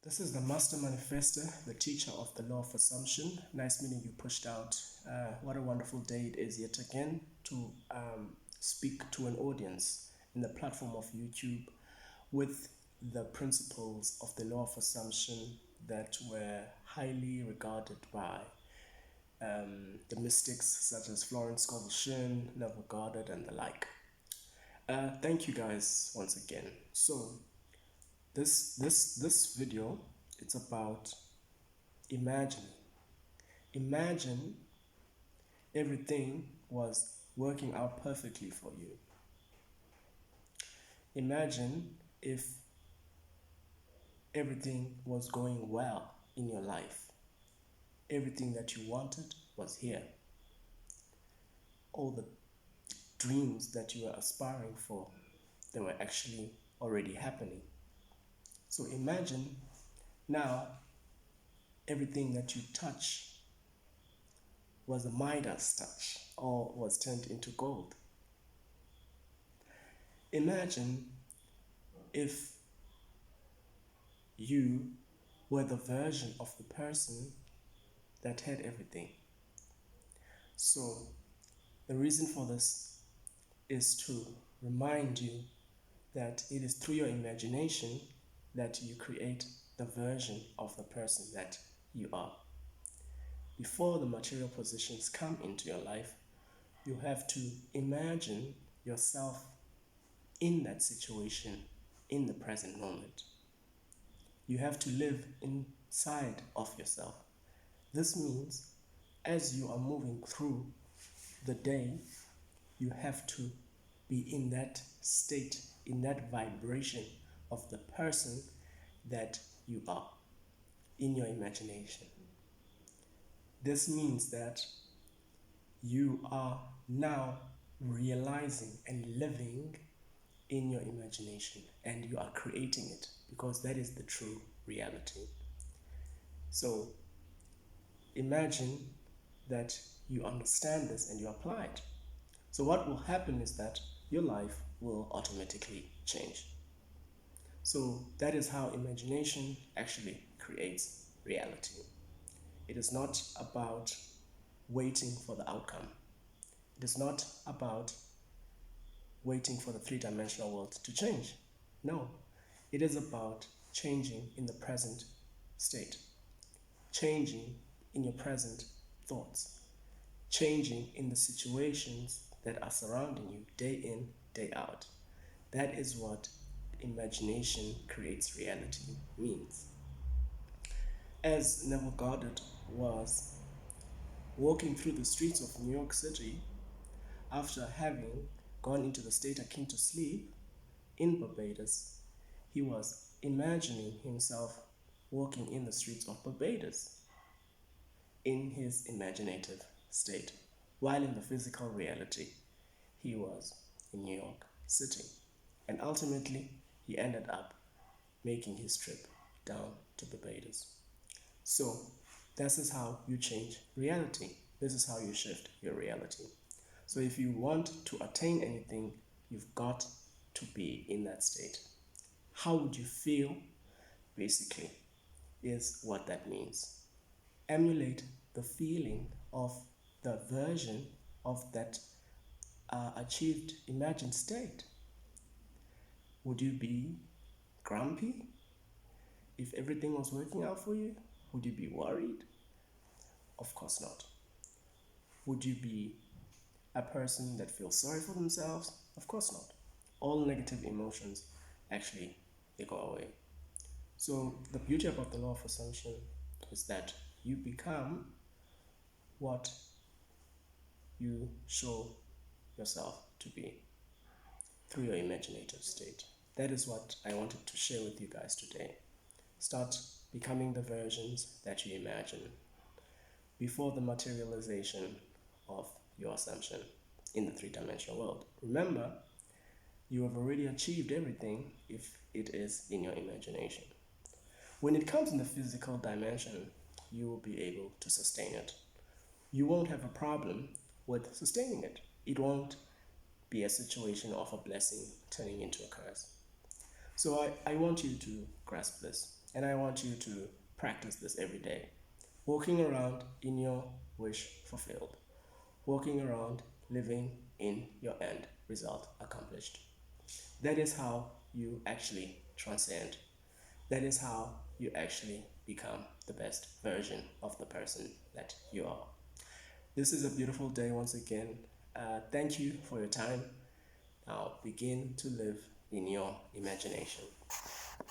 This is the Master Manifester, the teacher of the law of assumption. Nice meeting you, pushed out. What a wonderful day it is yet again to speak to an audience in the platform of YouTube with the principles of the law of assumption that were highly regarded by the mystics such as Florence Scovel-Shinn, Neville Goddard, and the like. Thank you guys once again. So this video, it's about imagining. Imagine everything was working out perfectly for you. Imagine if everything was going well in your life. Everything that you wanted was here. All the dreams that you were aspiring for, they were actually already happening. So imagine now everything that you touch was a Midas touch or was turned into gold. Imagine if you were the version of the person that had everything. So the reason for this is to remind you that it is through your imagination that you create the version of the person that you are. Before the material positions come into your life, you have to imagine yourself in that situation in the present moment. You have to live inside of yourself. This means as you are moving through the day, you have to be in that state, in that vibration of the person that you are in your imagination. This means that you are now realizing and living in your imagination, and you are creating it because that is the true reality. So imagine that you understand this and you apply it. So what will happen is that your life will automatically change. So that is how imagination actually creates reality. It is not about waiting for the outcome. It is not about waiting for the three-dimensional world to change. No, it is about changing in the present state, changing in your present thoughts, changing in the situations that are surrounding you day in, day out. That is what imagination creates reality means. As Neville Goddard was walking through the streets of New York City after having gone into the state akin to sleep in Barbados, he was imagining himself walking in the streets of Barbados in his imaginative state, while in the physical reality, he was in New York City. And ultimately, he ended up making his trip down to Barbados. So this is how you change reality. This is how you shift your reality. So if you want to attain anything, you've got to be in that state. How would you feel, basically, is what that means. Emulate the feeling of the version of that achieved imagined state. Would you be grumpy if everything was working out for you? Would you be worried? Of course not. Would you be a person that feels sorry for themselves? Of course not. All negative emotions, actually, they go away. So the beauty about the law of assumption is that you become what you show yourself to be through your imaginative state. That is what I wanted to share with you guys today. Start becoming the versions that you imagine before the materialization of your assumption in the three-dimensional world. Remember, you have already achieved everything if it is in your imagination. When it comes in the physical dimension, you will be able to sustain it. You won't have a problem with sustaining it. It won't be a situation of a blessing turning into a curse. So I want you to grasp this. And I want you to practice this every day. Walking around in your wish fulfilled. Walking around living in your end result accomplished. That is how you actually transcend. That is how you actually become the best version of the person that you are. This is a beautiful day once again. Thank you for your time. Now begin to live in your imagination.